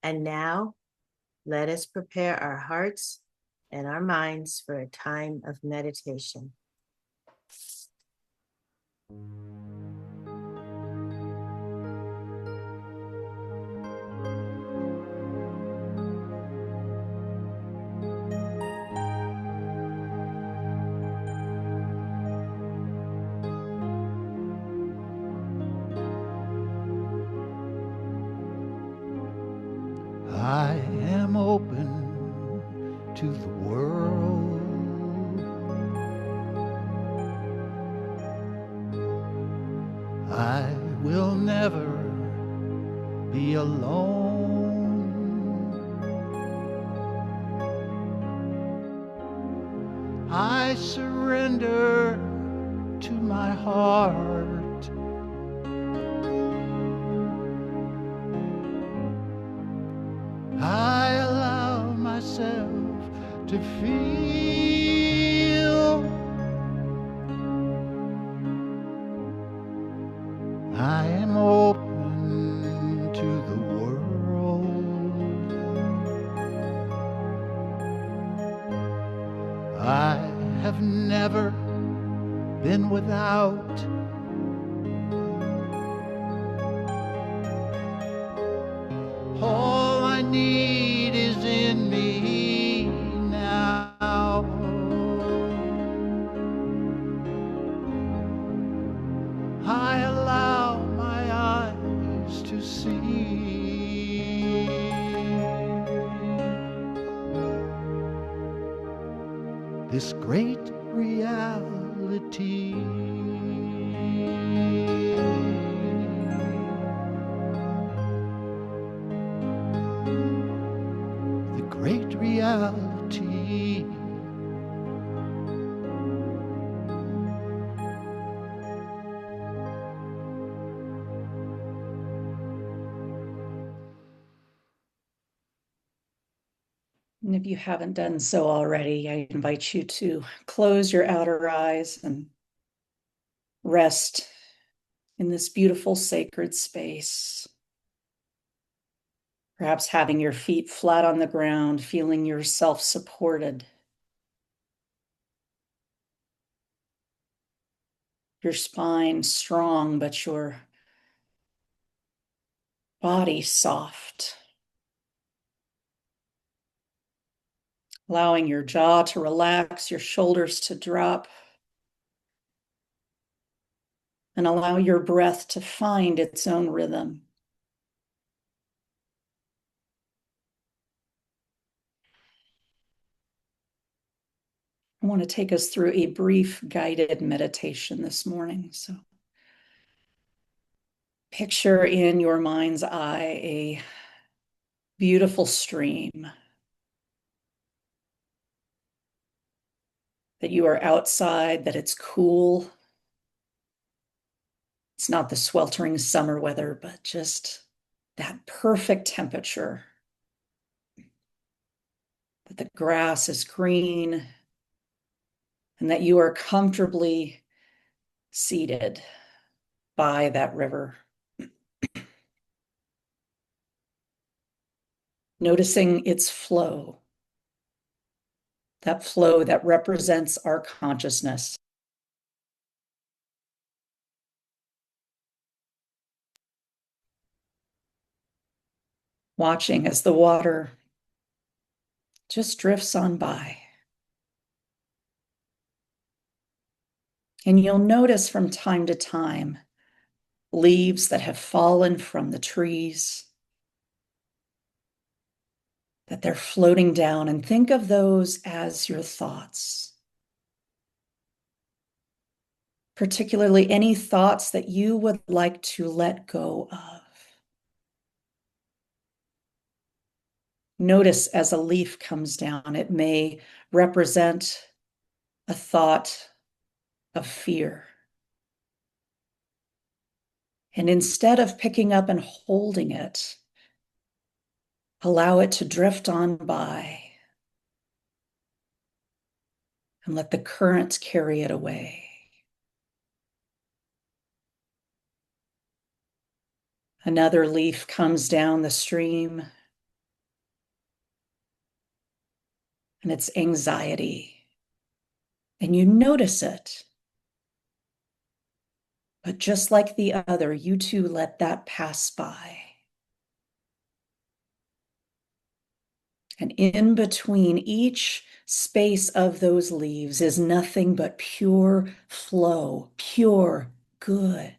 And now, let us prepare our hearts and our minds for a time of meditation. I am open to the world. I will never be alone. I surrender to my heart. I allow myself to feel. I am open to the world. I have never been without. All I need is in me now. I allow my eyes to see this great reality. The great reality. And if you haven't done so already, I invite you to close your outer eyes and rest in this beautiful sacred space. Perhaps having your feet flat on the ground, feeling yourself supported. Your spine strong, but your body soft. Allowing your jaw to relax, your shoulders to drop. And allow your breath to find its own rhythm. I want to take us through a brief guided meditation this morning. So picture in your mind's eye a beautiful stream, that you are outside, that it's cool. It's not the sweltering summer weather, but just that perfect temperature. That the grass is green and that you are comfortably seated by that river. Noticing its flow, that flow that represents our consciousness. Watching as the water just drifts on by. And you'll notice from time to time leaves that have fallen from the trees, that they're floating down, and think of those as your thoughts. Particularly any thoughts that you would like to let go of. Notice as a leaf comes down, it may represent a thought of fear. And instead of picking up and holding it, allow it to drift on by and let the currents carry it away. Another leaf comes down the stream, and it's anxiety, and you notice it. But just like the other, you too let that pass by. And in between each space of those leaves is nothing but pure flow, pure good.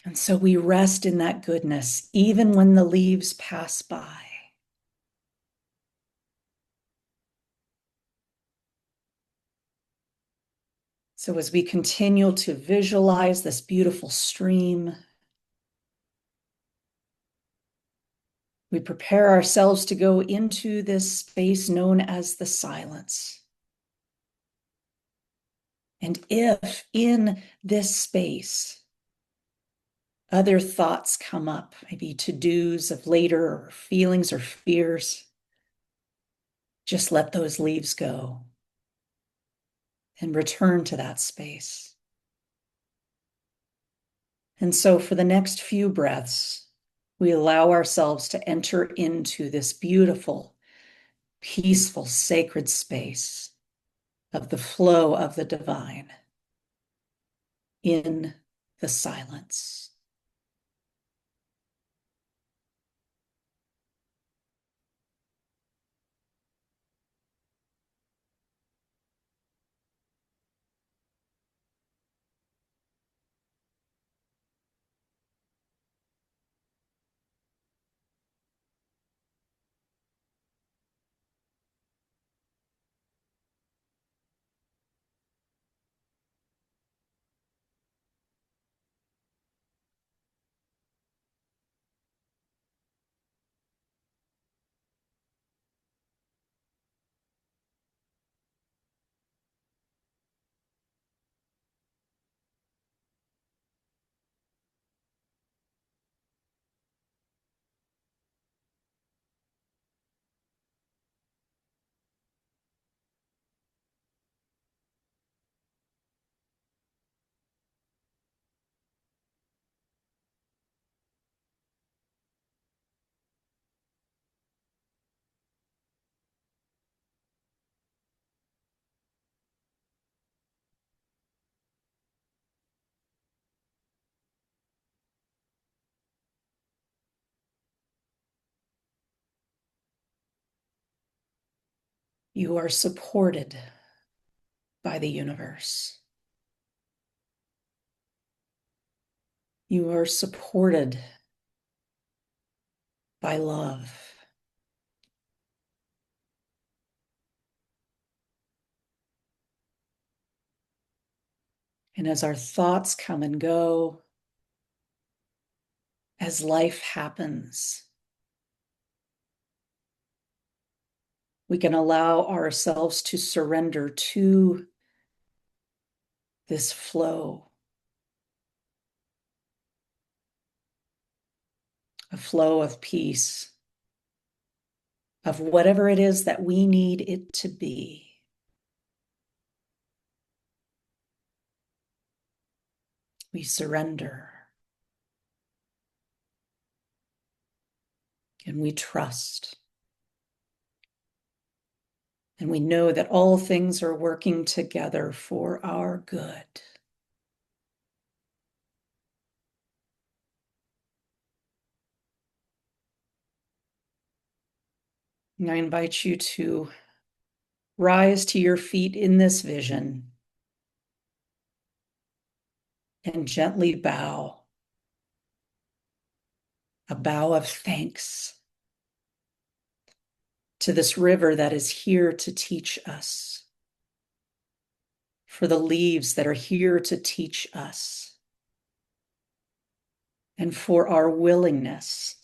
And so we rest in that goodness, even when the leaves pass by. So as we continue to visualize this beautiful stream, we prepare ourselves to go into this space known as the silence. And if in this space, other thoughts come up, maybe to-dos of later or feelings or fears, just let those leaves go and return to that space. And so for the next few breaths, we allow ourselves to enter into this beautiful, peaceful, sacred space of the flow of the divine in the silence. You are supported by the universe. You are supported by love. And as our thoughts come and go, as life happens, we can allow ourselves to surrender to this flow, a flow of peace, of whatever it is that we need it to be. We surrender and we trust. And we know that all things are working together for our good. And I invite you to rise to your feet in this vision and gently bow, a bow of thanks to this river that is here to teach us, for the leaves that are here to teach us, and for our willingness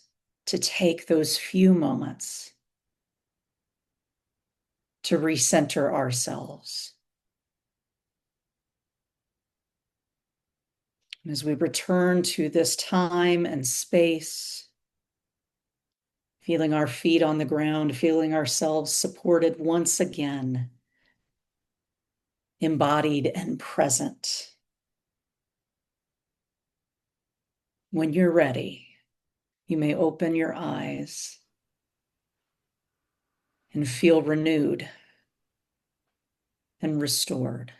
to take those few moments to recenter ourselves. And as we return to this time and space, feeling our feet on the ground, feeling ourselves supported once again, embodied and present. When you're ready, you may open your eyes and feel renewed and restored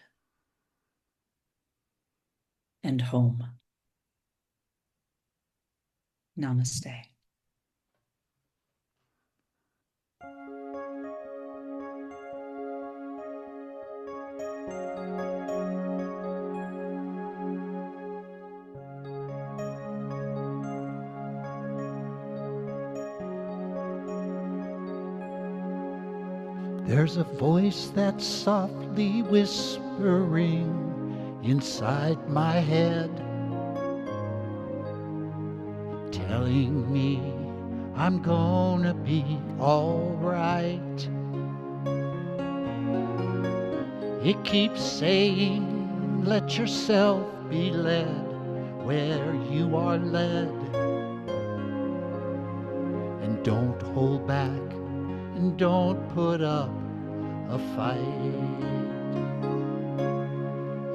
and home. Namaste. There's a voice that's softly whispering inside my head, telling me I'm gonna be alright. It keeps saying, let yourself be led where you are led, and don't hold back, and don't put up a fight.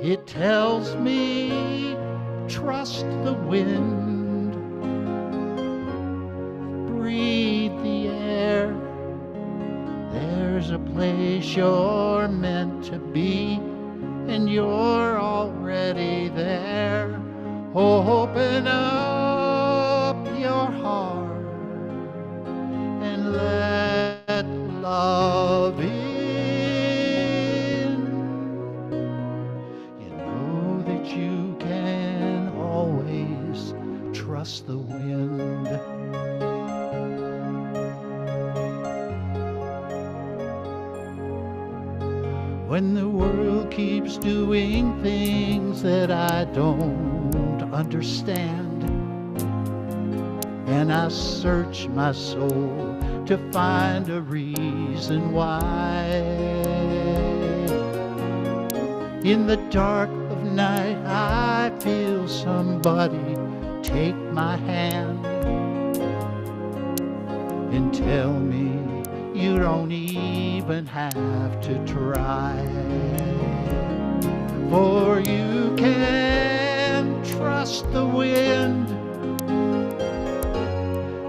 It tells me, trust the wind, breathe the air. There's a place you're meant to be, and you're already there. Open up your heart and let love in. You know that you can always trust the wind. When the world keeps doing things that I don't understand, and I search my soul to find a reason why, in the dark of night I feel somebody take my hand and tell me you don't even have to try, for you can trust the wind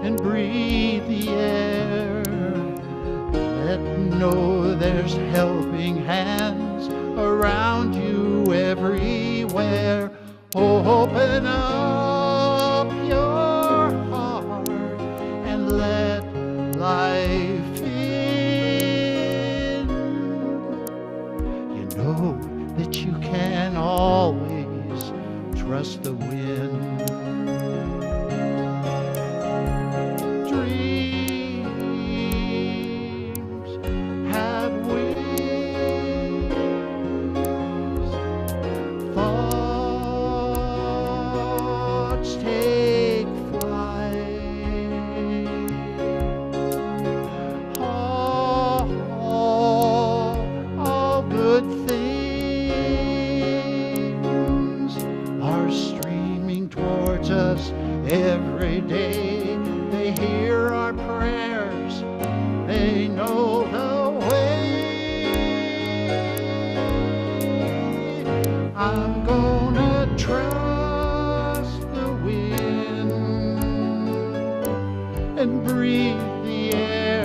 and breathe the air. Let know there's helping hands around you everywhere. Open up your heart and let life in. You know that you can always trust the wind. Dreams have wings, thoughts take flight. All good things are streaming towards us every day. They hear our prayers, they know the way. I'm gonna trust the wind and breathe the air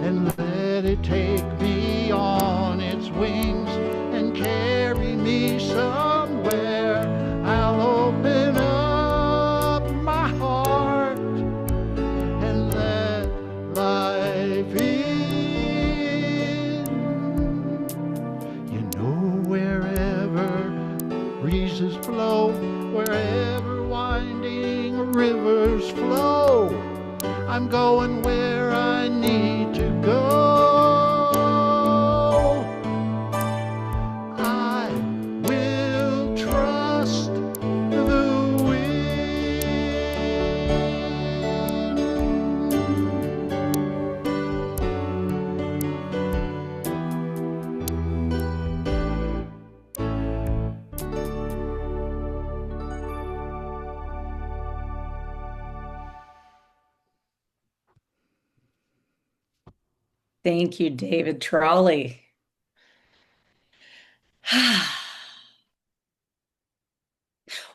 and let it take me on its wings and carry me somewhere. I'll open up my heart and let life in. You know, wherever breezes blow, wherever winding rivers flow, I'm going where I need to go. I will trust the wind. Thank you, David Trolley.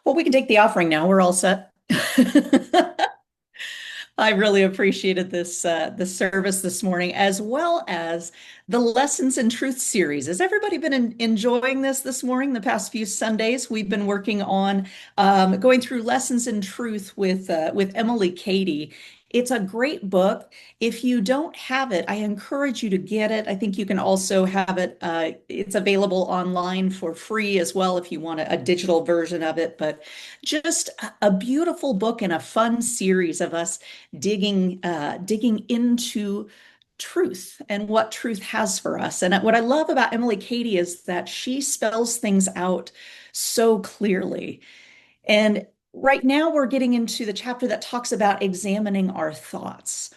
Well, we can take the offering now. We're all set. I really appreciated the service this morning, as well as the Lessons in Truth series. Has everybody been enjoying this morning? The past few Sundays, we've been working on going through Lessons in Truth with Emily Cady. It's a great book. If you don't have it, I encourage you to get it. I think you can also have it. It's available online for free as well if you want a digital version of it. But just a beautiful book and a fun series of us digging into truth and what truth has for us. And what I love about Emily Cady is that she spells things out so clearly. And right now we're getting into the chapter that talks about examining our thoughts.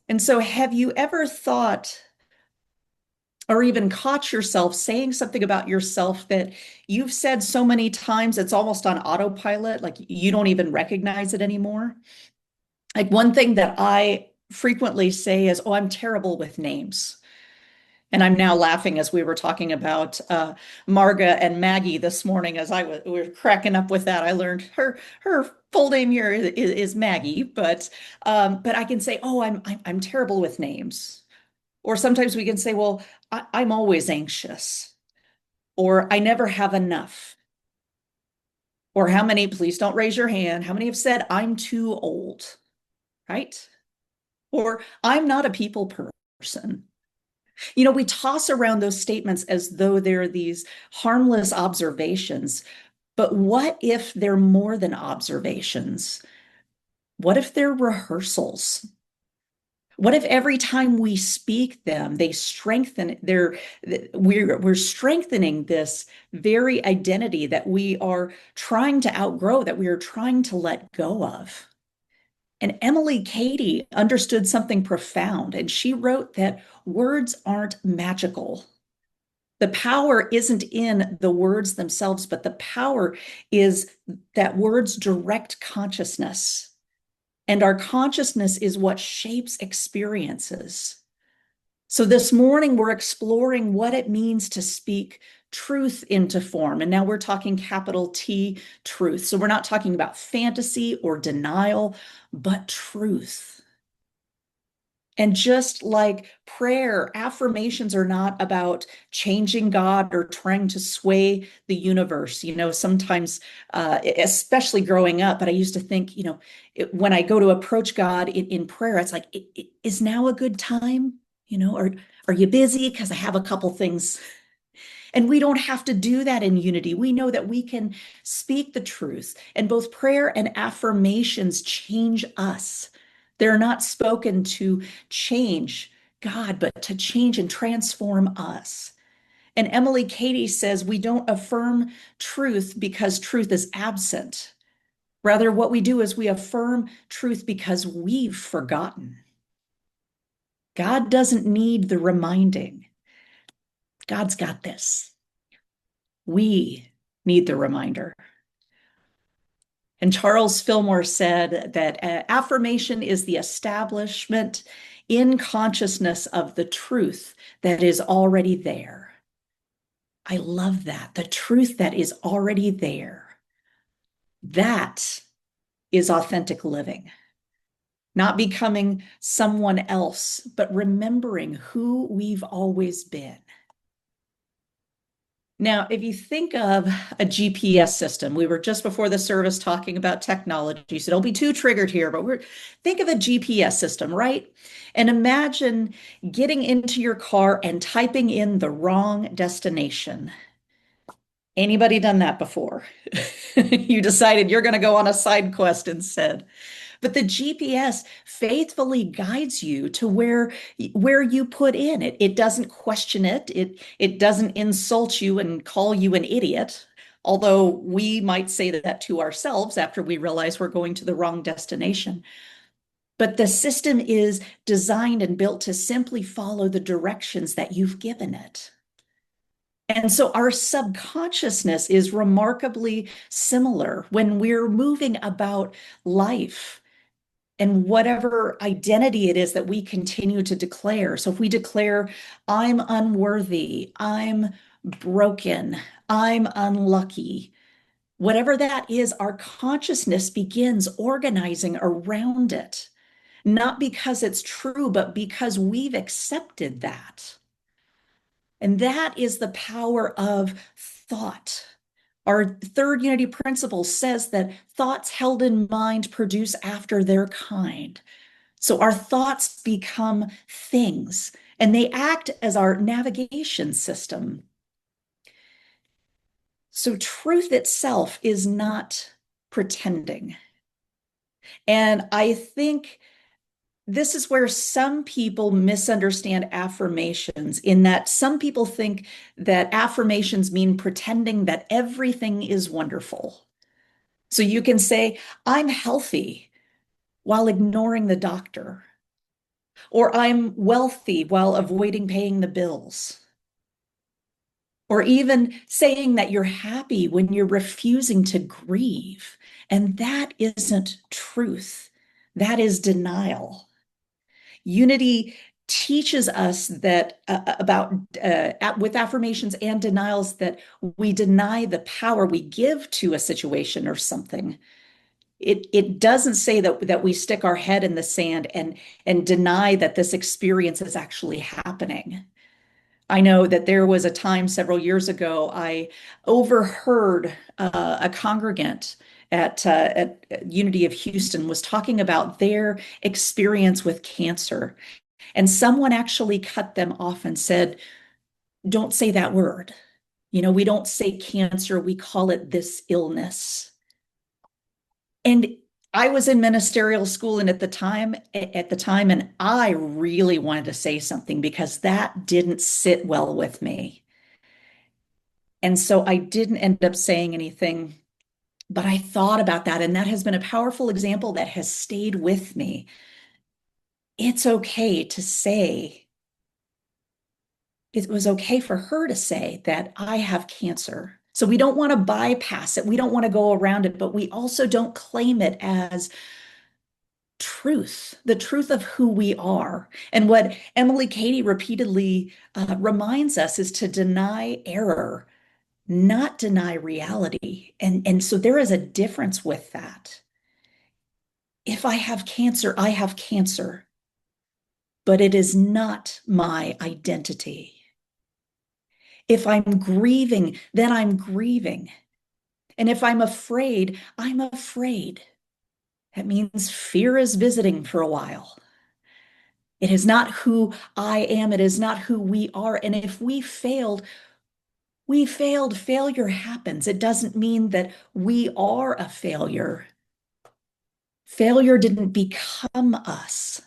And so have you ever thought or even caught yourself saying something about yourself that you've said so many times it's almost on autopilot, like you don't even recognize it anymore? Like one thing that I frequently say is, "Oh, I'm terrible with names." And I'm now laughing as we were talking about Marga and Maggie this morning. As we were cracking up with that, I learned her full name here is Maggie, but I can say, "Oh, I'm terrible with names." Or sometimes we can say, "Well, I'm always anxious," or "I never have enough." Or how many, please don't raise your hand, how many have said, "I'm too old," right? Or "I'm not a people person." We toss around those statements as though they're these harmless observations. But what if they're more than observations? What if they're rehearsals? What if every time we speak them, they strengthen we're strengthening this very identity that we are trying to outgrow, that we are trying to let go of? And Emily Cady understood something profound, and she wrote that words aren't magical. The power isn't in the words themselves, but the power is that words direct consciousness. And our consciousness is what shapes experiences. So this morning, we're exploring what it means to speak truth into form. And now we're talking capital T truth. So we're not talking about fantasy or denial, but truth. And just like prayer, affirmations are not about changing God or trying to sway the universe. Sometimes, especially growing up, but I used to think, when I go to approach God in prayer, it's like, is now a good time? Or are you busy? Because I have a couple things. And we don't have to do that in unity. We know that we can speak the truth, and both prayer and affirmations change us. They're not spoken to change God, but to change and transform us. And Emily Cady says we don't affirm truth because truth is absent. Rather, what we do is we affirm truth because we've forgotten. God doesn't need the reminding. God's got this. We need the reminder. And Charles Fillmore said that affirmation is the establishment in consciousness of the truth that is already there. I love that. The truth that is already there. That is authentic living. Not becoming someone else, but remembering who we've always been. Now, if you think of a GPS system, we were just before the service talking about technology, so don't be too triggered here, but think of a GPS system, right? And imagine getting into your car and typing in the wrong destination. Anybody done that before? You decided you're going to go on a side quest instead. But the GPS faithfully guides you to where you put in. It doesn't question it. It doesn't insult you and call you an idiot. Although we might say that to ourselves after we realize we're going to the wrong destination. But the system is designed and built to simply follow the directions that you've given it. And so our subconsciousness is remarkably similar when we're moving about life and whatever identity it is that we continue to declare. So if we declare, "I'm unworthy, I'm broken, I'm unlucky," whatever that is, our consciousness begins organizing around it. not because it's true, but because we've accepted that. And that is the power of thought. Our third unity principle says that thoughts held in mind produce after their kind. So our thoughts become things and they act as our navigation system. So truth itself is not pretending. And I think this is where some people misunderstand affirmations, in that some people think that affirmations mean pretending that everything is wonderful. So you can say, I'm healthy while ignoring the doctor, or I'm wealthy while avoiding paying the bills, or even saying that you're happy when you're refusing to grieve. And that isn't truth, that is denial. Unity teaches us that about with affirmations and denials that we deny the power we give to a situation or something. It doesn't say that we stick our head in the sand and deny that this experience is actually happening. I know that there was a time several years ago I overheard a congregant at Unity of Houston was talking about their experience with cancer. And someone actually cut them off and said, don't say that word. You know, we don't say cancer, we call it this illness. And I was in ministerial school and at the time, and I really wanted to say something because that didn't sit well with me. And so I didn't end up saying anything, but I thought about that. And that has been a powerful example that has stayed with me. It's okay to say, it was okay for her to say that I have cancer. So we don't want to bypass it. We don't want to go around it, but we also don't claim it as truth, the truth of who we are. And what Emily Cady repeatedly reminds us is to deny error, not deny reality. And so there is a difference with that. If I have cancer, I have cancer, but it is not my identity. If I'm grieving, then I'm grieving. And if I'm afraid, I'm afraid. That means fear is visiting for a while. It is not who I am. It is not who we are. And if we failed, we failed. Failure happens. It doesn't mean that we are a failure. Failure didn't become us.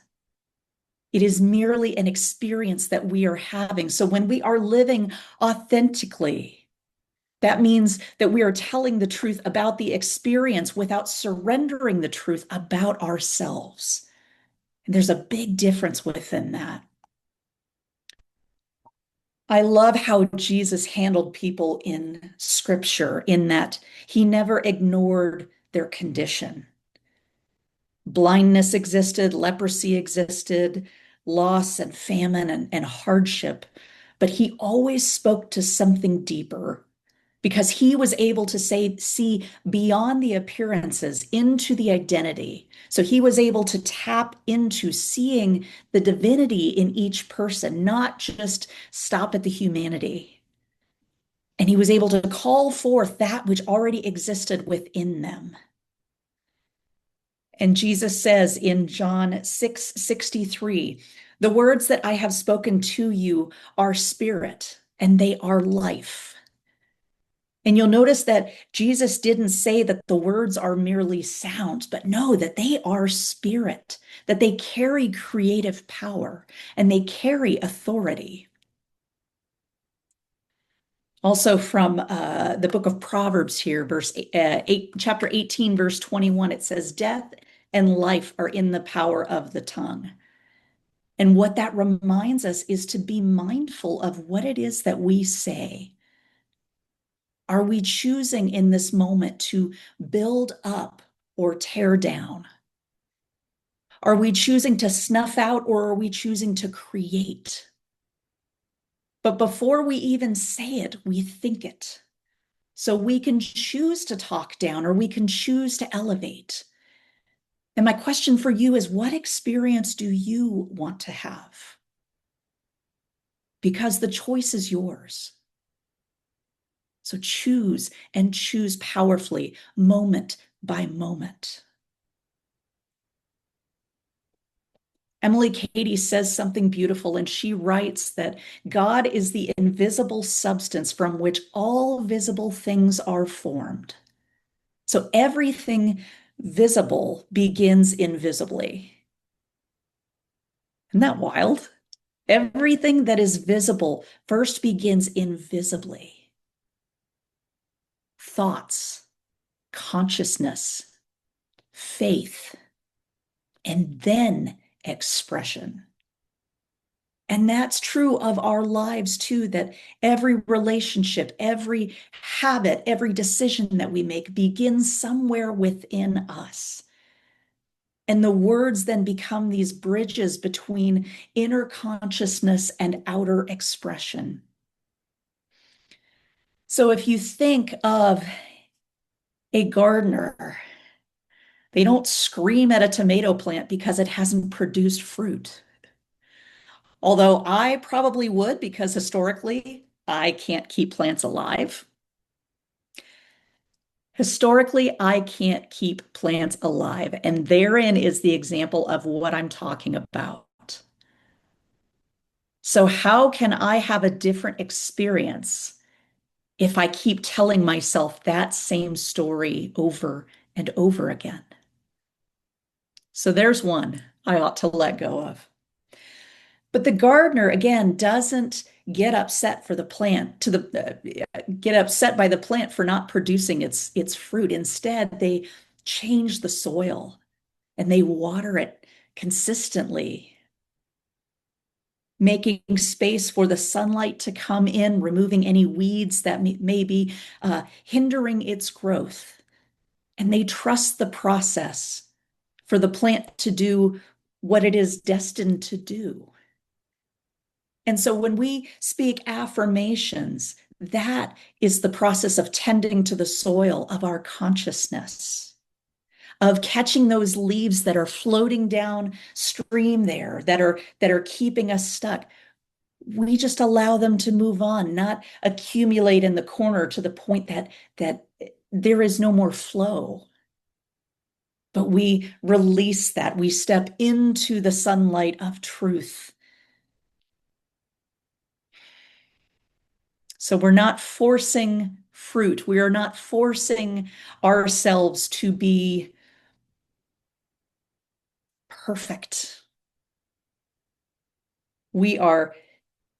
It is merely an experience that we are having. So when we are living authentically, that means that we are telling the truth about the experience without surrendering the truth about ourselves. And there's a big difference within that. I love how Jesus handled people in scripture, in that he never ignored their condition. Blindness existed, leprosy existed, loss and famine and hardship, but he always spoke to something deeper because he was able to see beyond the appearances into the identity. So he was able to tap into seeing the divinity in each person, not just stop at the humanity. And he was able to call forth that which already existed within them. And Jesus says in John 6:63, the words that I have spoken to you are spirit and they are life. And you'll notice that Jesus didn't say that the words are merely sounds, but no, that they are spirit, that they carry creative power and they carry authority. Also from the book of Proverbs here, chapter 18, verse 21, it says, death and life are in the power of the tongue. And what that reminds us is to be mindful of what it is that we say. Are we choosing in this moment to build up or tear down? Are we choosing to snuff out or are we choosing to create? But before we even say it, we think it. So we can choose to talk down or we can choose to elevate. And my question for you is, what experience do you want to have? Because the choice is yours. So choose, and choose powerfully, moment by moment. Emily Cady says something beautiful, and she writes that God is the invisible substance from which all visible things are formed. So everything visible begins invisibly. Isn't that wild? Everything that is visible first begins invisibly. Thoughts, consciousness, faith, and then expression. And that's true of our lives too, that every relationship, every habit, every decision that we make begins somewhere within us. And the words then become these bridges between inner consciousness and outer expression. So if you think of a gardener, they don't scream at a tomato plant because it hasn't produced fruit. Although I probably would, because historically, I can't keep plants alive. Historically, I can't keep plants alive. And therein is the example of what I'm talking about. So, how can I have a different experience if I keep telling myself that same story over and over again? So, there's one I ought to let go of. But the gardener, again, doesn't get upset for the plant to get upset by the plant for not producing its fruit. Instead, they change the soil and they water it consistently, making space for the sunlight to come in, removing any weeds that may be hindering its growth. And they trust the process for the plant to do what it is destined to do. And so when we speak affirmations, that is the process of tending to the soil of our consciousness, of catching those leaves that are floating downstream there, that are keeping us stuck. We just allow them to move on, not accumulate in the corner to the point that there is no more flow. But we release that. We step into the sunlight of truth. So we're not forcing fruit. We are not forcing ourselves to be perfect. We are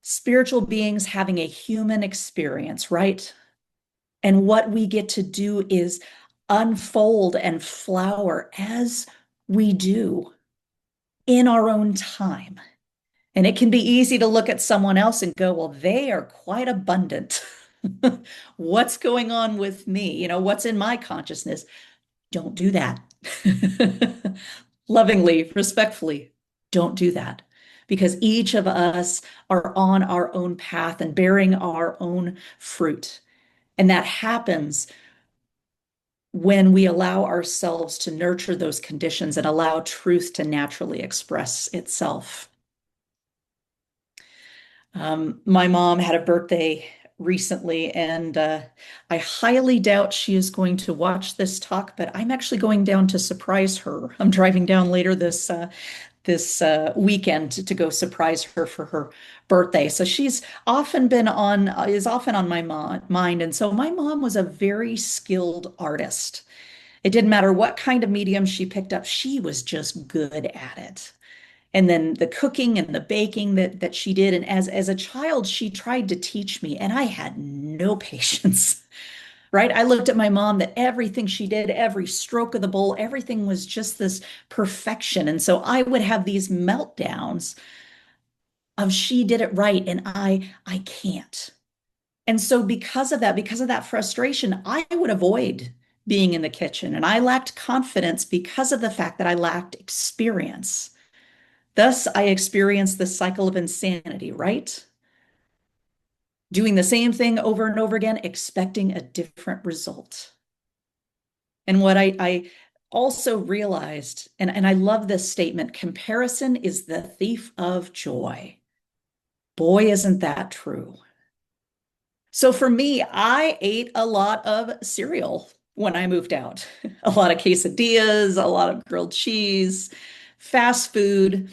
spiritual beings having a human experience, right? And what we get to do is unfold and flower as we do in our own time. And it can be easy to look at someone else and go, well, they are quite abundant. What's going on with me? What's in my consciousness? Don't do that. Lovingly, respectfully, don't do that. Because each of us are on our own path and bearing our own fruit. And that happens when we allow ourselves to nurture those conditions and allow truth to naturally express itself. My mom had a birthday recently, and I highly doubt she is going to watch this talk, but I'm actually going down to surprise her. I'm driving down later this weekend to go surprise her for her birthday. So she's often been on is often on my mind, and so my mom was a very skilled artist. It didn't matter what kind of medium she picked up, she was just good at it. And then the cooking and the baking that she did. And as a child, she tried to teach me, and I had no patience. Right? I looked at my mom, that everything she did, every stroke of the bowl, everything was just this perfection. And so I would have these meltdowns of she did it right and I can't. And so because of that frustration, I would avoid being in the kitchen, and I lacked confidence because of the fact that I lacked experience. Thus, I experienced the cycle of insanity, right? Doing the same thing over and over again, expecting a different result. And what I also realized, and I love this statement, comparison is the thief of joy. Boy, isn't that true. So for me, I ate a lot of cereal when I moved out. A lot of quesadillas, a lot of grilled cheese, fast food,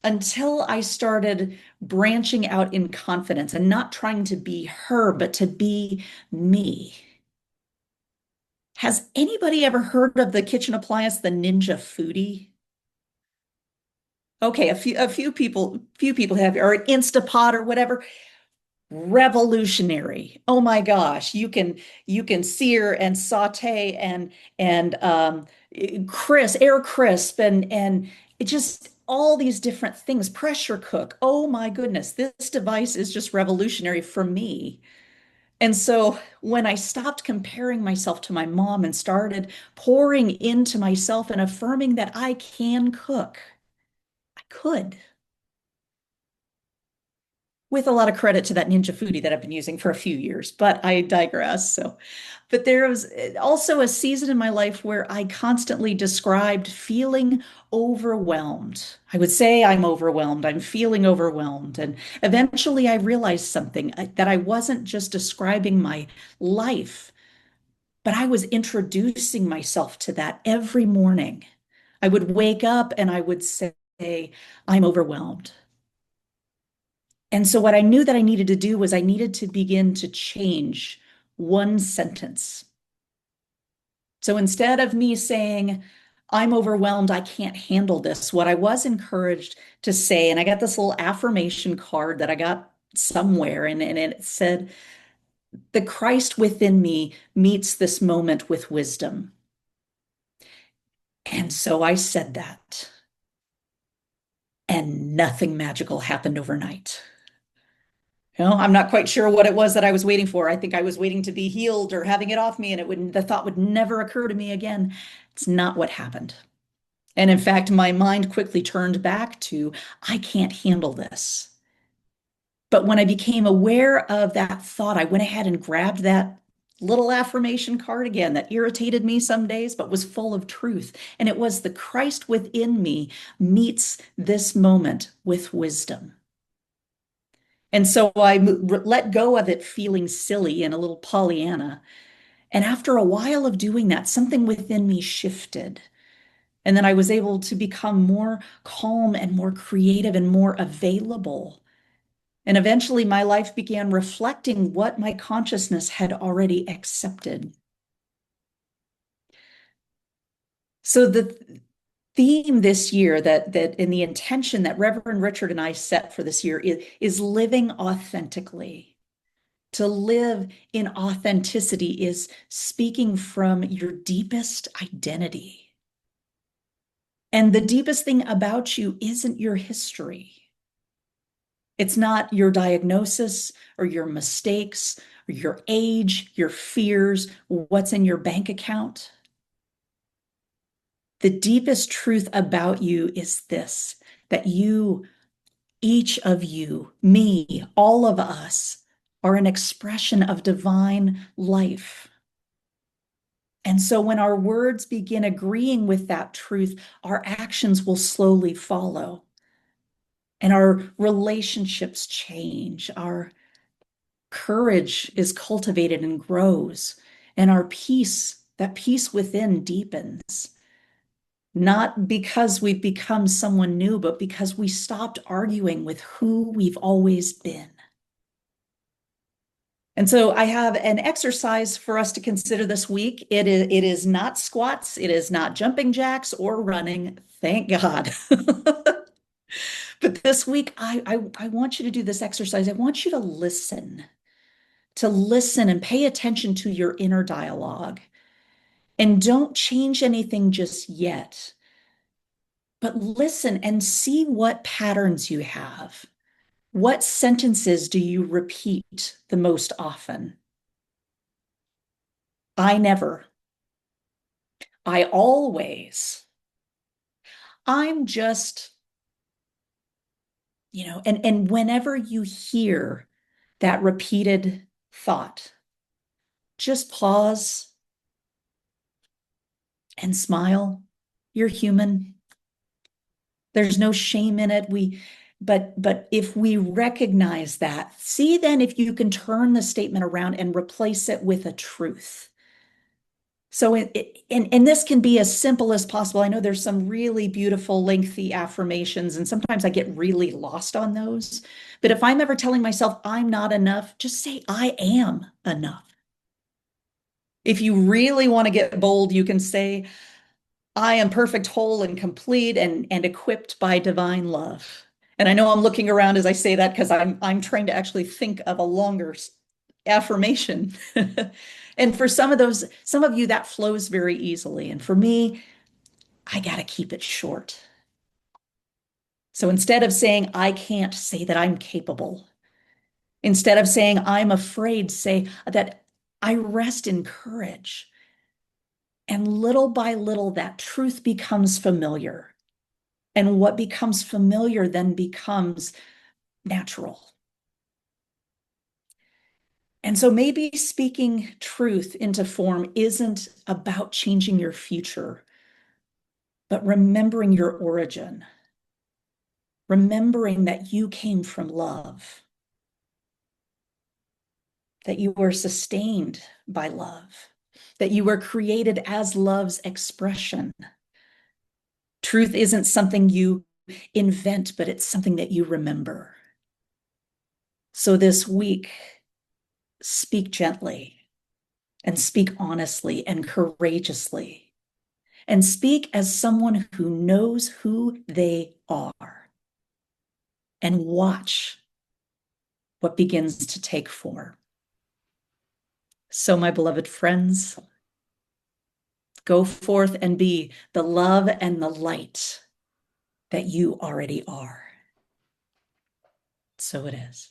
until I started branching out in confidence and not trying to be her, but to be me. Has anybody ever heard of the kitchen appliance, the Ninja Foodie? Okay, a few people have, or an Instapot or whatever. Revolutionary. Oh my gosh, you can sear and saute and air crisp and it just all these different things. Pressure cook. Oh my goodness, this device is just revolutionary for me. And so when I stopped comparing myself to my mom and started pouring into myself and affirming that I can cook, I could, with a lot of credit to that Ninja Foodie that I've been using for a few years, but I digress. So, but there was also a season in my life where I constantly described feeling overwhelmed. I would say I'm overwhelmed, I'm feeling overwhelmed. And eventually I realized something that I wasn't just describing my life, but I was introducing myself to that every morning. I would wake up and I would say, I'm overwhelmed. And so, what I knew that I needed to do was I needed to begin to change one sentence. So instead of me saying, I'm overwhelmed, I can't handle this, what I was encouraged to say, and I got this little affirmation card that I got somewhere, and it said, the Christ within me meets this moment with wisdom. And so I said that, and nothing magical happened overnight. I'm not quite sure what it was that I was waiting for. I think I was waiting to be healed or having it off me, and the thought would never occur to me again. It's not what happened. And in fact, my mind quickly turned back to, I can't handle this. But when I became aware of that thought, I went ahead and grabbed that little affirmation card again that irritated me some days, but was full of truth. And it was the Christ within me meets this moment with wisdom. And so I let go of it feeling silly and a little Pollyanna. And after a while of doing that, something within me shifted. And then I was able to become more calm and more creative and more available. And eventually my life began reflecting what my consciousness had already accepted. So the theme this year that and the intention that Reverend Richard and I set for this year is living authentically. To live in authenticity is speaking from your deepest identity. And the deepest thing about you isn't your history. It's not your diagnosis or your mistakes or your age, your fears, what's in your bank account. The deepest truth about you is this, that you, each of you, me, all of us, are an expression of divine life. And so when our words begin agreeing with that truth, our actions will slowly follow. And our relationships change. Our courage is cultivated and grows. And our peace, that peace within, deepens. Not because we've become someone new, but because we stopped arguing with who we've always been. And so I have an exercise for us to consider this week. It is not squats, it is not jumping jacks or running, thank God. But this week, I want you to do this exercise. I want you to listen and pay attention to your inner dialogue. And don't change anything just yet, but listen and see what patterns you have. What sentences do you repeat the most often? I never. I always. I'm just, and whenever you hear that repeated thought, just pause and smile. You're human. There's no shame in it. But if we recognize that, see then if you can turn the statement around and replace it with a truth. So and this can be as simple as possible. I know there's some really beautiful, lengthy affirmations, and sometimes I get really lost on those. But if I'm ever telling myself I'm not enough, just say I am enough. If you really want to get bold, you can say, I am perfect, whole, and complete, and equipped by divine love. And I know I'm looking around as I say that because I'm trying to actually think of a longer affirmation. And for some of you, that flows very easily. And for me, I got to keep it short. So instead of saying I can't, say that I'm capable. Instead of saying I'm afraid, say that I rest in courage. And little by little, that truth becomes familiar. And what becomes familiar then becomes natural. And so maybe speaking truth into form isn't about changing your future, but remembering your origin, remembering that you came from love, that you were sustained by love, that you were created as love's expression. Truth isn't something you invent, but it's something that you remember. So this week, speak gently and speak honestly and courageously and speak as someone who knows who they are and watch what begins to take form. So, my beloved friends, go forth and be the love and the light that you already are. So it is.